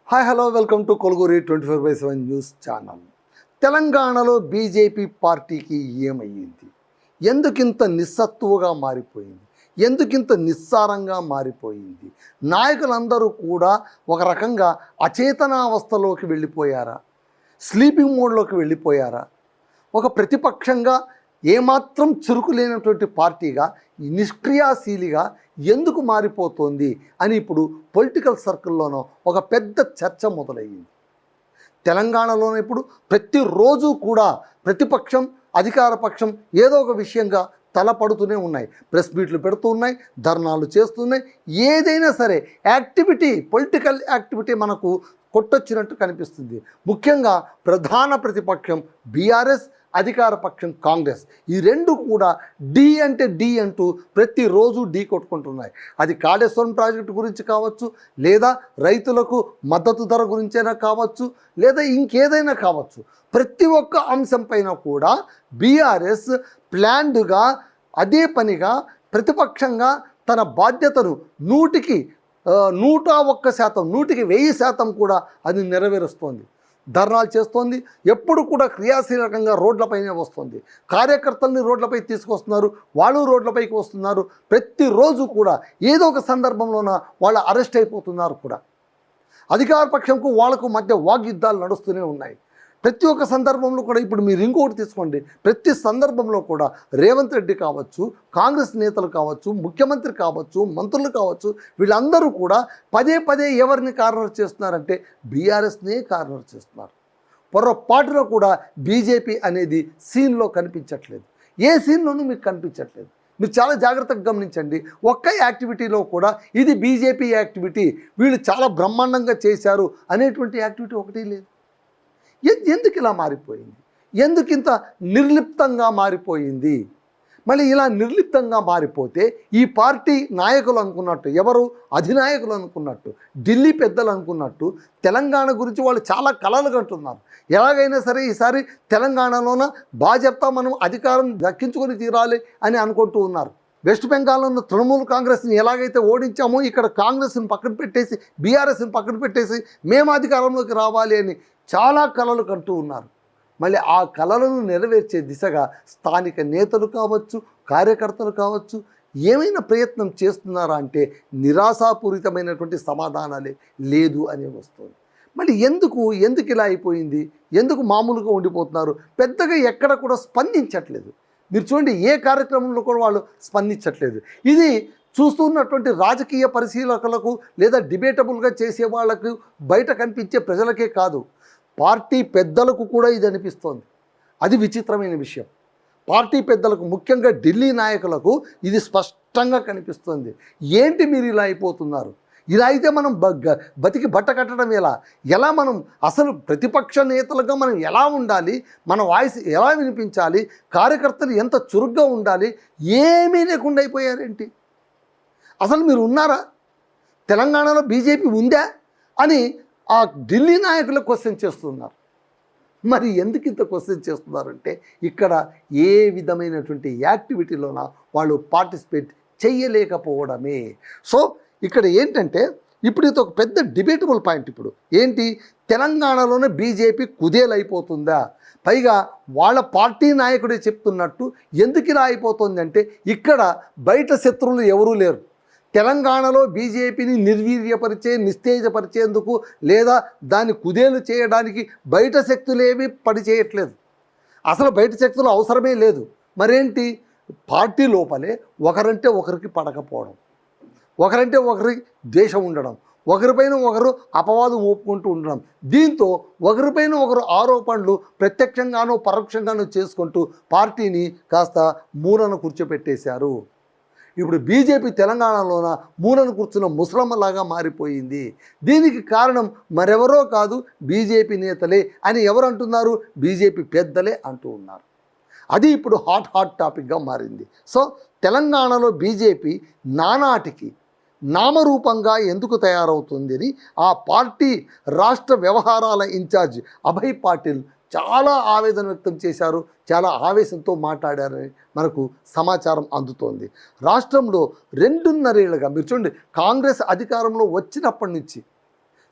Hi hello welcome to కొలుగురి 24/7 news channel. తెలంగాణలో BJP పార్టీకి ఏమయ్యింది? ఎందుకింత నిస్సత్తువగా మారిపోయింది? ఎందుకింత నిస్సారంగా మారిపోయింది? నాయకులందరూ కూడా ఒక రకంగా అచేతనావస్థలోకి వెళ్ళిపోయారా? స్లీపింగ్ మోడ్లోకి వెళ్ళిపోయారా? ఒక ప్రతిపక్షంగా ఏమాత్రం చురుకు లేనటువంటి పార్టీగా నిష్క్రియాశీలిగా ఎందుకు మారిపోతుంది అని ఇప్పుడు పొలిటికల్ సర్కిల్లోనూ ఒక పెద్ద చర్చ మొదలయ్యింది. తెలంగాణలోనే ఇప్పుడు ప్రతిరోజు కూడా ప్రతిపక్షం అధికార పక్షం ఏదో ఒక విషయంగా తలపడుతూనే ఉన్నాయి. ప్రెస్ మీట్లు పెడుతూ ఉన్నాయి, ధర్నాలు చేస్తున్నాయి. ఏదైనా సరే యాక్టివిటీ, పొలిటికల్ యాక్టివిటీ మనకు కొట్టొచ్చినట్టు కనిపిస్తుంది. ముఖ్యంగా ప్రధాన ప్రతిపక్షం బీఆర్ఎస్, అధికార పక్షం కాంగ్రెస్, ఈ రెండు కూడా డి అంటే డి అంటూ ప్రతిరోజు ఢీ కొట్టుకుంటున్నాయి. అది కాళేశ్వరం ప్రాజెక్టు గురించి కావచ్చు, లేదా రైతులకు మద్దతు ధర గురించైనా కావచ్చు, లేదా ఇంకేదైనా కావచ్చు. ప్రతి ఒక్క అంశం పైన కూడా బీఆర్ఎస్ ప్లాన్డ్గా అదే పనిగా ప్రతిపక్షంగా తన బాధ్యతను 100కి 101%, 100కి 1000% కూడా అది నెరవేరుస్తోంది. ధర్నాలు చేస్తోంది, ఎప్పుడు కూడా క్రియాశీలకంగా రోడ్లపైనే వస్తుంది. కార్యకర్తల్ని రోడ్లపై తీసుకొస్తున్నారు, వాళ్ళు రోడ్లపైకి వస్తున్నారు. ప్రతిరోజు కూడా ఏదో ఒక సందర్భంలోన వాళ్ళు అరెస్ట్ అయిపోతున్నారు కూడా. అధికార పక్షంకు వాళ్లకు మధ్య వాగ్యుద్ధాలు నడుస్తూనే ఉన్నాయి. ప్రతి ఒక్క సందర్భంలో కూడా ఇప్పుడు మీరు ఇంకొకటి తీసుకోండి, ప్రతి సందర్భంలో కూడా రేవంత్ రెడ్డి కావచ్చు, కాంగ్రెస్ నేతలు కావచ్చు, ముఖ్యమంత్రి కావచ్చు, మంత్రులు కావచ్చు, వీళ్ళందరూ కూడా పదే పదే ఎవరిని కార్నర్ చేస్తున్నారంటే బీఆర్ఎస్నే కార్నర్ చేస్తున్నారు. పొరపాటులో కూడా బీజేపీ అనేది సీన్లో కనిపించట్లేదు. ఏ సీన్లోనూ మీకు కనిపించట్లేదు. మీరు చాలా జాగ్రత్తగా గమనించండి. ఒక్క యాక్టివిటీలో కూడా ఇది బీజేపీ యాక్టివిటీ, వీళ్ళు చాలా బ్రహ్మాండంగా చేశారు అనేటువంటి యాక్టివిటీ ఒకటి లేదు. ఎందుకు ఇలా మారిపోయింది? ఎందుకింత నిర్లిప్తంగా మారిపోయింది? మళ్ళీ ఇలా నిర్లిప్తంగా మారిపోతే ఈ పార్టీ నాయకులు అనుకున్నట్టు, ఎవరు అధినాయకులు అనుకున్నట్టు, ఢిల్లీ పెద్దలు అనుకున్నట్టు తెలంగాణ గురించి వాళ్ళు చాలా కలలు కంటున్నారు. ఎలాగైనా సరే ఈసారి తెలంగాణలోన భాజపా మనం అధికారం దక్కించుకొని తీరాలి అని అనుకుంటూ ఉన్నారు. వెస్ట్ బెంగాల్లో ఉన్న తృణమూల్ కాంగ్రెస్ని ఎలాగైతే ఓడించామో ఇక్కడ కాంగ్రెస్ని పక్కన పెట్టేసి, బీఆర్ఎస్ని పక్కన పెట్టేసి మేము అధికారంలోకి రావాలి అని చాలా కలలు కంటూ ఉన్నారు. మళ్ళీ ఆ కలలను నెరవేర్చే దిశగా స్థానిక నేతలు కావచ్చు, కార్యకర్తలు కావచ్చు, ఏమైనా ప్రయత్నం చేస్తున్నారా అంటే నిరాశాపూరితమైనటువంటి సమాధానాలే లేదు అనే వస్తుంది. మళ్ళీ ఎందుకు ఇలా అయిపోయింది? ఎందుకు మామూలుగా ఉండిపోతున్నారు? పెద్దగా ఎక్కడ కూడా స్పందించట్లేదు. మీరు చూడండి, ఏ కార్యక్రమంలో కూడా వాళ్ళు స్పందించట్లేదు. ఇది చూస్తున్నటువంటి రాజకీయ పరిశీలకులకు లేదా డిబేటబుల్గా చేసే వాళ్లకు, బయట కనిపించే ప్రజలకే కాదు, పార్టీ పెద్దలకు కూడా ఇది అనిపిస్తోంది. అది విచిత్రమైన విషయం. పార్టీ పెద్దలకు, ముఖ్యంగా ఢిల్లీ నాయకులకు ఇది స్పష్టంగా కనిపిస్తుంది. ఏంటి మీరు ఇలా అయిపోతున్నారు? ఇలా అయితే మనం బతికి బట్ట కట్టడం ఎలా మనం అసలు ప్రతిపక్ష నేతలుగా మనం ఎలా ఉండాలి, మన వాయిస్ ఎలా వినిపించాలి, కార్యకర్తలు ఎంత చురుగ్గా ఉండాలి, ఏమీ లేకుండా అయిపోయారేంటి? అసలు మీరు ఉన్నారా? తెలంగాణలో బీజేపీ ఉందా అని ఆ ఢిల్లీ నాయకులు క్వశ్చన్ చేస్తున్నారు. మరి ఎందుకు ఇంత క్వశ్చన్ చేస్తున్నారంటే ఇక్కడ ఏ విధమైనటువంటి యాక్టివిటీలోన వాళ్ళు పార్టిసిపేట్ చేయలేకపోవడమే. సో ఇక్కడ ఏంటంటే ఇప్పుడు ఇది ఒక పెద్ద డిబేటబుల్ పాయింట్. ఇప్పుడు ఏంటి, తెలంగాణలోనే బీజేపీ కుదేలైపోతుందా? పైగా వాళ్ళ పార్టీ నాయకుడే చెప్తున్నట్టు ఎందుకు ఇలా అయిపోతుంది అంటే ఇక్కడ బయట శత్రువులు ఎవరూ లేరు. తెలంగాణలో బీజేపీని నిర్వీర్యపరిచే, నిస్తేజపరిచేందుకు లేదా దాన్ని కుదేలు చేయడానికి బయట శక్తులేవి పనిచేయట్లేదు. అసలు బయట శక్తులు అవసరమే లేదు. మరేంటి, పార్టీ లోపలే ఒకరంటే ఒకరికి పడకపోవడం, ఒకరంటే ఒకరికి ద్వేషం ఉండడం, ఒకరిపైన ఒకరు అపవాదం మోపుకుంటూ ఉండడం, దీంతో ఒకరిపైన ఒకరు ఆరోపణలు ప్రత్యక్షంగానో పరోక్షంగానో చేసుకుంటూ పార్టీని కాస్త మూలన కూర్చోపెట్టేశారు. ఇప్పుడు బీజేపీ తెలంగాణలోన మూలను కూర్చున్న ముసలమ్మలాగా మారిపోయింది. దీనికి కారణం మరెవరో కాదు, బీజేపీ నేతలే అని ఎవరు అంటున్నారు? బీజేపీ పెద్దలే అంటూ ఉన్నారు. అది ఇప్పుడు హాట్ టాపిక్గా మారింది. సో తెలంగాణలో బీజేపీ నానాటికి నామరూపంగా ఎందుకు తయారవుతుందని ఆ పార్టీ రాష్ట్ర వ్యవహారాల ఇన్ఛార్జ్ అభయ్ పాటిల్ చాలా ఆవేదన వ్యక్తం చేశారు, చాలా ఆవేశంతో మాట్లాడారని మనకు సమాచారం అందుతోంది. రాష్ట్రంలో 2.5 ఏళ్లుగా మీరు చూడండి, కాంగ్రెస్ అధికారంలో వచ్చినప్పటి నుంచి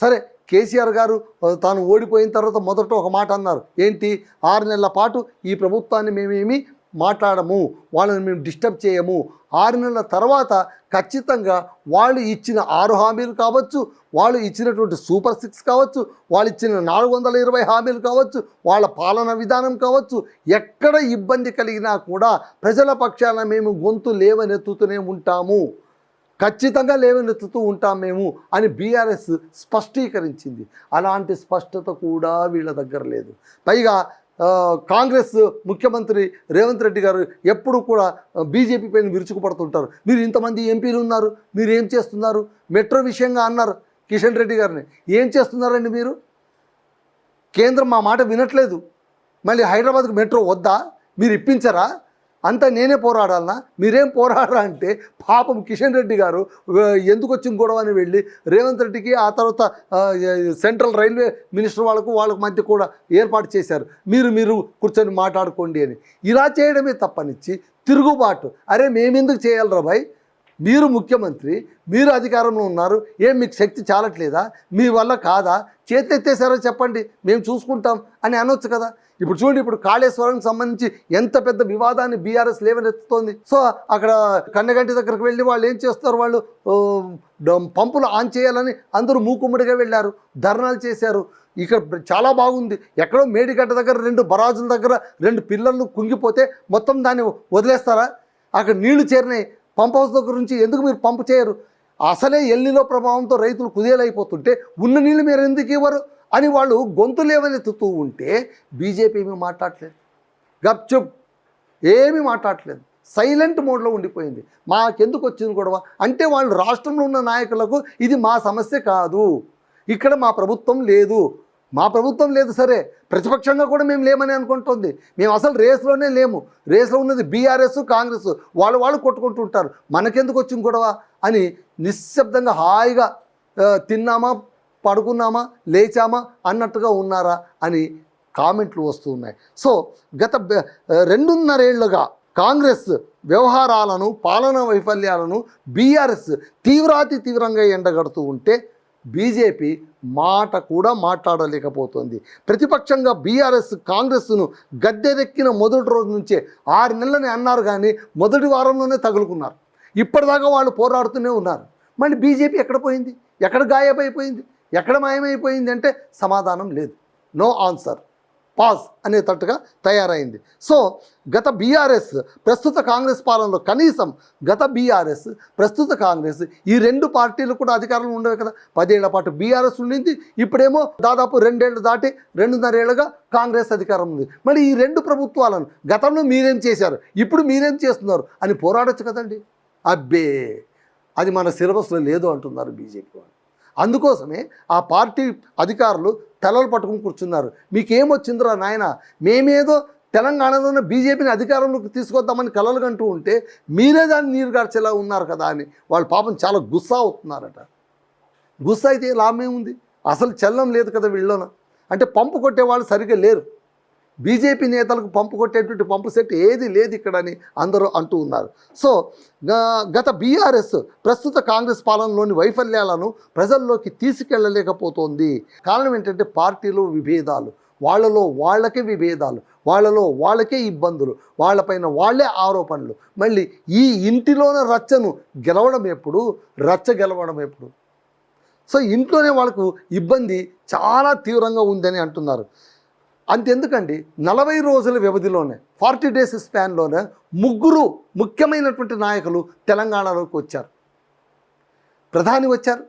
సరే కేసీఆర్ గారు తాను ఓడిపోయిన తర్వాత మొదట ఒక మాట అన్నారు, ఏంటి, 6 నెలల పాటు ఈ ప్రభుత్వాన్ని మేమేమి మాట్లాడము, వాళ్ళని మేము డిస్టర్బ్ చేయము, 6 నెలల తర్వాత ఖచ్చితంగా వాళ్ళు ఇచ్చిన 6 హామీలు కావచ్చు, వాళ్ళు ఇచ్చినటువంటి సూపర్ 6 కావచ్చు, వాళ్ళు ఇచ్చిన 420 హామీలు కావచ్చు, వాళ్ళ పాలన విధానం కావచ్చు, ఎక్కడ ఇబ్బంది కలిగినా కూడా ప్రజల పక్షాన మేము గొంతు లేవనెత్తుతూనే ఉంటాము, ఖచ్చితంగా లేవనెత్తుతూ ఉంటాం మేము అని బీఆర్ఎస్ స్పష్టీకరించింది. అలాంటి స్పష్టత కూడా వీళ్ళ దగ్గర లేదు. పైగా కాంగ్రెస్ ముఖ్యమంత్రి రేవంత్ రెడ్డి గారు ఎప్పుడు కూడా బీజేపీ పైన విరుచుకుపడుతుంటారు. మీరు ఇంతమంది ఎంపీలు ఉన్నారు, మీరు ఏం చేస్తున్నారు? మెట్రో విషయంగా అన్నారు కిషన్ రెడ్డి గారిని, ఏం చేస్తున్నారండి మీరు? కేంద్రం మా మాట వినట్లేదు, మళ్ళీ హైదరాబాద్కు మెట్రో వద్దా, మీరు ఇప్పించరా, అంతా నేనే పోరాడాలనా, మీరేం పోరాడరా అంటే పాపం కిషన్ రెడ్డి గారు ఎందుకు వచ్చిన గొడవ అని వెళ్ళి రేవంత్ రెడ్డికి, ఆ తర్వాత సెంట్రల్ రైల్వే మినిస్టర్ వాళ్ళకు మధ్య కూడా ఏర్పాటు చేశారు, మీరు కూర్చొని మాట్లాడుకోండి అని. ఇలా చేయడమే తప్పనిచ్చి తిరుగుబాటు, అరే మేమెందుకు చేయాలరా భాయ్, మీరు ముఖ్యమంత్రి, మీరు అధికారంలో ఉన్నారు, ఏం మీకు శక్తి చాలట్లేదా, మీ వల్ల కాదా, చేతెత్తేసారో చెప్పండి, మేము చూసుకుంటాం అని అనొచ్చు కదా. ఇప్పుడు చూడండి, ఇప్పుడు కాళేశ్వరంకి సంబంధించి ఎంత పెద్ద వివాదాన్ని బీఆర్ఎస్ లేవనెత్తుతోంది. సో అక్కడ కన్నగంటి దగ్గరకు వెళ్ళి వాళ్ళు ఏం చేస్తారు, వాళ్ళు పంపులు ఆన్ చేయాలని అందరూ మూకుమ్మడిగా వెళ్ళారు, ధర్నాలు చేశారు. ఇక్కడ చాలా బాగుంది, ఎక్కడో మేడిగడ్డ దగ్గర 2 బరాజుల దగ్గర 2 పిల్లలు కుంగిపోతే మొత్తం దాన్ని వదిలేస్తారా? అక్కడ నీళ్లు చేరినాయి, పంప్ హౌస్ దగ్గర నుంచి ఎందుకు మీరు పంపు చేయరు? అసలే ఎల్నిలో ప్రభావంతో రైతులు కుదేలైపోతుంటే ఉన్న నీళ్ళు మీరు ఎందుకు ఇవ్వరు అని వాళ్ళు గొంతు లేవనెత్తుతూ ఉంటే బీజేపీ ఏమీ మాట్లాడలేదు, గప్చుప్, ఏమీ మాట్లాడలేదు, సైలెంట్ మోడ్లో ఉండిపోయింది. మాకెందుకు వచ్చింది గొడవ అంటే, వాళ్ళు రాష్ట్రంలో ఉన్న నాయకులకు ఇది మా సమస్య కాదు, ఇక్కడ మా ప్రభుత్వం లేదు, మా ప్రభుత్వం లేదు సరే, ప్రతిపక్షంగా కూడా మేము లేమని అనుకుంటుంది, మేము అసలు రేస్లోనే లేము, రేస్లో ఉన్నది బీఆర్ఎస్ కాంగ్రెస్, వాళ్ళు కొట్టుకుంటుంటారు, మనకెందుకు వచ్చింది గొడవ అని నిశ్శబ్దంగా హాయిగా తిన్నామా, పడుకున్నామా, లేచామా అన్నట్టుగా ఉన్నారా అని కామెంట్లు వస్తూ ఉన్నాయి. సో గత 2.5 ఏళ్లుగా కాంగ్రెస్ వ్యవహారాలను, పాలనా వైఫల్యాలను బీఆర్ఎస్ తీవ్రంగా ఎండగడుతూ ఉంటే బీజేపీ మాట కూడా మాట్లాడలేకపోతుంది. ప్రతిపక్షంగా బీఆర్ఎస్ కాంగ్రెస్ను గద్దెదెక్కిన మొదటి రోజు నుంచే 6 నెలలని అన్నారు, కానీ మొదటి వారంలోనే తగులుకున్నారు. ఇప్పటిదాకా వాళ్ళు పోరాడుతూనే ఉన్నారు. మళ్ళీ బీజేపీ ఎక్కడ పోయింది, ఎక్కడ గాయమైపోయింది, ఎక్కడ మాయమైపోయింది అంటే సమాధానం లేదు, నో ఆన్సర్, పాజ్ అనేటట్టుగా తయారైంది. సో గత బీఆర్ఎస్ ప్రస్తుత కాంగ్రెస్ పాలనలో, కనీసం గత బీఆర్ఎస్ ప్రస్తుత కాంగ్రెస్ ఈ 2 పార్టీలు కూడా అధికారంలో ఉండేవి కదా. 10 ఏళ్ల పాటు బీఆర్ఎస్ ఉండింది, ఇప్పుడేమో దాదాపు 2 ఏళ్ళు దాటి 2.5 ఏళ్ళుగా కాంగ్రెస్ అధికారం ఉంది. మరి ఈ 2 ప్రభుత్వాలను గతంలో మీరేం చేశారు, ఇప్పుడు మీరేం చేస్తున్నారు అని పోరాడొచ్చు కదండి. అబ్బే, అది మన సిలబస్లో లేదు అంటున్నారు బీజేపీ వాళ్ళు. అందుకోసమే ఆ పార్టీ అధికారులు తలలు పట్టుకుని కూర్చున్నారు. మీకేమొచ్చిందిరా నాయన, మేమేదో తెలంగాణలోనే బీజేపీని అధికారంలోకి తీసుకొద్దామని కలలు కంటూ ఉంటే మీరే దాన్ని నీరుగార్చేలా ఉన్నారు కదా అని వాళ్ళు పాపం చాలా గుస్సా అవుతున్నారట. గుస్సా అయితే లాభమే ఉంది, అసలు చలనం లేదు కదా వీళ్ళలోన. అంటే పంపు కొట్టే వాళ్ళు సరిగ్గా లేరు, బీజేపీ నేతలకు పంపు కొట్టేటువంటి పంపు సెట్ ఏది లేదు ఇక్కడ అని అందరూ అంటూ ఉన్నారు. సో గత బీఆర్ఎస్ ప్రస్తుత కాంగ్రెస్ పాలనలోని వైఫల్యాలను ప్రజల్లోకి తీసుకెళ్ళలేకపోతోంది. కారణం ఏంటంటే పార్టీలో విభేదాలు, వాళ్ళలో వాళ్ళకే విభేదాలు, వాళ్ళలో వాళ్ళకే ఇబ్బందులు, వాళ్ళపైన వాళ్ళే ఆరోపణలు. మళ్ళీ ఈ ఇంటిలోన రచ్చను గెలవడం ఎప్పుడు, రచ్చ గెలవడం ఎప్పుడు? సో ఇంట్లోనే వాళ్ళకు ఇబ్బంది చాలా తీవ్రంగా ఉందని అంటున్నారు. అంతెందుకండి, 40 రోజుల వ్యవధిలోనే 40 డేస్ స్పాన్లోనే 3 ముఖ్యమైనటువంటి నాయకులు తెలంగాణలోకి వచ్చారు. ప్రధాని వచ్చారు,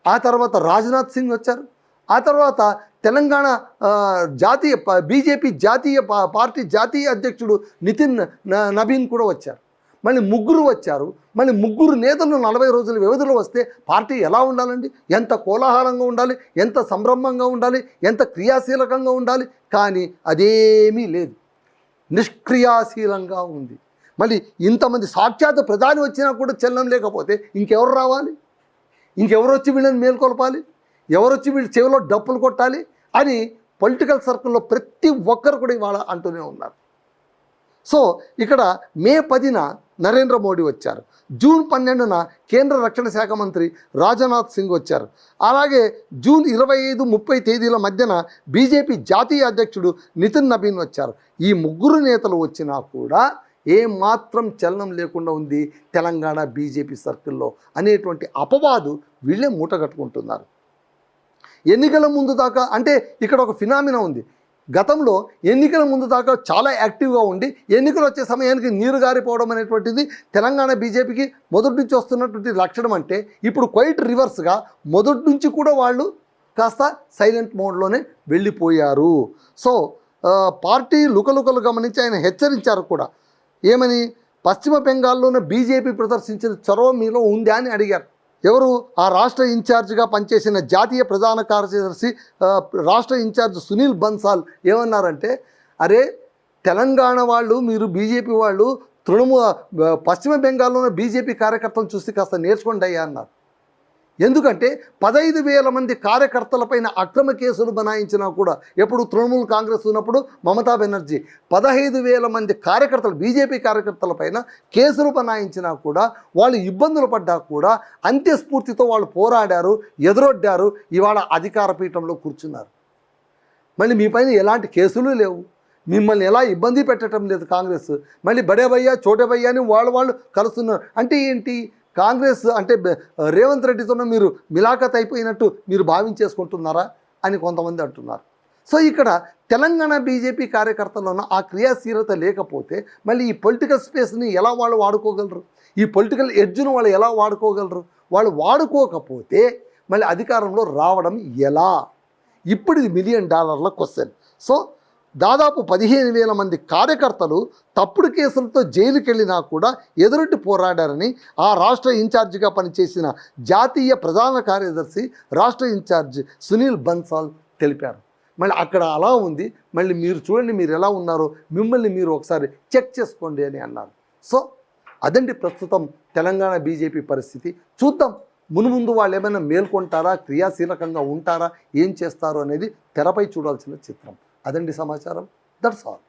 ఆ తర్వాత రాజ్నాథ్ సింగ్ వచ్చారు, ఆ తర్వాత తెలంగాణ బీజేపీ పార్టీ జాతీయ అధ్యక్షుడు నితిన్ నబీన్ కూడా వచ్చారు. మళ్ళీ 3 వచ్చారు. మళ్ళీ 3 నేతలు 40 రోజుల వ్యవధిలో వస్తే పార్టీ ఎలా ఉండాలండి? ఎంత కోలాహలంగా ఉండాలి, ఎంత సంభ్రమంగా ఉండాలి, ఎంత క్రియాశీలకంగా ఉండాలి. కానీ అదేమీ లేదు, నిష్క్రియాశీలంగా ఉంది. మళ్ళీ ఇంతమంది సాక్షాత్ ప్రధాని వచ్చినా కూడా చెల్లం లేకపోతే ఇంకెవరు రావాలి, ఇంకెవరు వచ్చి వీళ్ళని మేల్కొల్పాలి, ఎవరొచ్చి వీళ్ళు చెవిలో డప్పులు కొట్టాలి అని పొలిటికల్ సర్కిల్లో ప్రతి ఒక్కరు కూడా ఇవాళ అంటూనే ఉన్నారు. సో ఇక్కడ మే 10న నరేంద్ర మోడీ వచ్చారు. జూన్ 12న కేంద్ర రక్షణ శాఖ మంత్రి రాజ్నాథ్ సింగ్ వచ్చారు. అలాగే జూన్ 25, 30 తేదీల మధ్యన బీజేపీ జాతీయ అధ్యక్షుడు నితిన్ నబీన్ వచ్చారు. ఈ ముగ్గురు నేతలు వచ్చినా కూడా ఏమాత్రం చలనం లేకుండా ఉంది తెలంగాణ బీజేపీ సర్కిల్లో అనేటువంటి అపవాదు వీళ్ళే మూటగట్టుకుంటున్నారు. ఎన్నికల ముందు దాకా అంటే ఇక్కడ ఒక ఫినామినా ఉంది. గతంలో ఎన్నికల ముందు దాకా చాలా యాక్టివ్గా ఉండి ఎన్నికలు వచ్చే సమయానికి నీరు గారిపోవడం అనేటువంటిది తెలంగాణ బీజేపీకి మొదటి నుంచి వస్తున్నటువంటి లక్షణం. అంటే ఇప్పుడు క్వైట్ రివర్స్గా మొదటి నుంచి కూడా వాళ్ళు కాస్త సైలెంట్ మోడ్లోనే వెళ్ళిపోయారు. సో పార్టీ లుకలుకలు గమనించి ఆయన హెచ్చరించారు కూడా. ఏమని? పశ్చిమ బెంగాల్లోనే బీజేపీ ప్రదర్శించిన చొరవ మీలో ఉందా అని అడిగారు. ఎవరు? ఆ రాష్ట్ర ఇన్ఛార్జిగా పనిచేసిన జాతీయ ప్రధాన కార్యదర్శి రాష్ట్ర ఇన్ఛార్జ్ సునీల్ బన్సాల్ ఏమన్నారంటే, అరే తెలంగాణ వాళ్ళు, మీరు బీజేపీ వాళ్ళు పశ్చిమ బెంగాల్లోనే బీజేపీ కార్యకర్తలను చూసి కాస్త నేర్చుకోండి అయ్యా అన్నారు. ఎందుకంటే 15,000 మంది కార్యకర్తలపైన అక్రమ కేసులు బనాయించినా కూడా, ఎప్పుడు తృణమూల్ కాంగ్రెస్ ఉన్నప్పుడు మమతా బెనర్జీ 15,000 మంది కార్యకర్తలు బీజేపీ కార్యకర్తలపైన కేసులు బనాయించినా కూడా, వాళ్ళు ఇబ్బందులు పడ్డా కూడా అంత్యస్ఫూర్తితో వాళ్ళు పోరాడారు, ఎదురొడ్డారు, ఇవాళ అధికార పీఠంలో కూర్చున్నారు. మళ్ళీ మీ పైన ఎలాంటి కేసులు లేవు, మిమ్మల్ని ఎలా ఇబ్బంది పెట్టడం లేదు కాంగ్రెస్. మళ్ళీ బడే భయ్యా చోటే భయ్యా అని వాళ్ళు కలుస్తున్నారు. అంటే ఏంటి? కాంగ్రెస్ అంటే రేవంత్ రెడ్డితోనే మీరు మిలాఖత్ అయిపోయినట్టు మీరు భావించేసుకుంటున్నారా అని కొంతమంది అంటున్నారు. సో ఇక్కడ తెలంగాణ బీజేపీ కార్యకర్తలను ఆ క్రియాశీలత లేకపోతే మళ్ళీ ఈ పొలిటికల్ స్పేస్ని ఎలా వాళ్ళు వాడుకోగలరు? ఈ పొలిటికల్ ఎడ్జ్ను వాళ్ళు ఎలా వాడుకోగలరు? వాళ్ళు వాడుకోకపోతే మళ్ళీ అధికారంలో రావడం ఎలా? ఇప్పుడు ఇది $1 మిలియన్ క్వశ్చన్. సో దాదాపు 15,000 మంది కార్యకర్తలు తప్పుడు కేసులతో జైలుకి వెళ్ళినా కూడా ఎదురొడ్డి పోరాడారని ఆ రాష్ట్ర ఇన్ఛార్జిగా పనిచేసిన జాతీయ ప్రధాన కార్యదర్శి రాష్ట్ర ఇన్ఛార్జ్ సునీల్ బన్సాల్ తెలిపారు. మళ్ళీ అక్కడ అలా ఉంది, మళ్ళీ మీరు చూడండి మీరు ఎలా ఉన్నారో, మిమ్మల్ని మీరు ఒకసారి చెక్ చేసుకోండి అని అన్నారు. సో అదండి ప్రస్తుతం తెలంగాణ బీజేపీ పరిస్థితి. చూద్దాం మునుముందు వాళ్ళు ఏమైనా మేల్కొంటారా, క్రియాశీలకంగా ఉంటారా, ఏం చేస్తారో అనేది తెరపై చూడాల్సిన చిత్రం. అదండి సమాచారం. That's all.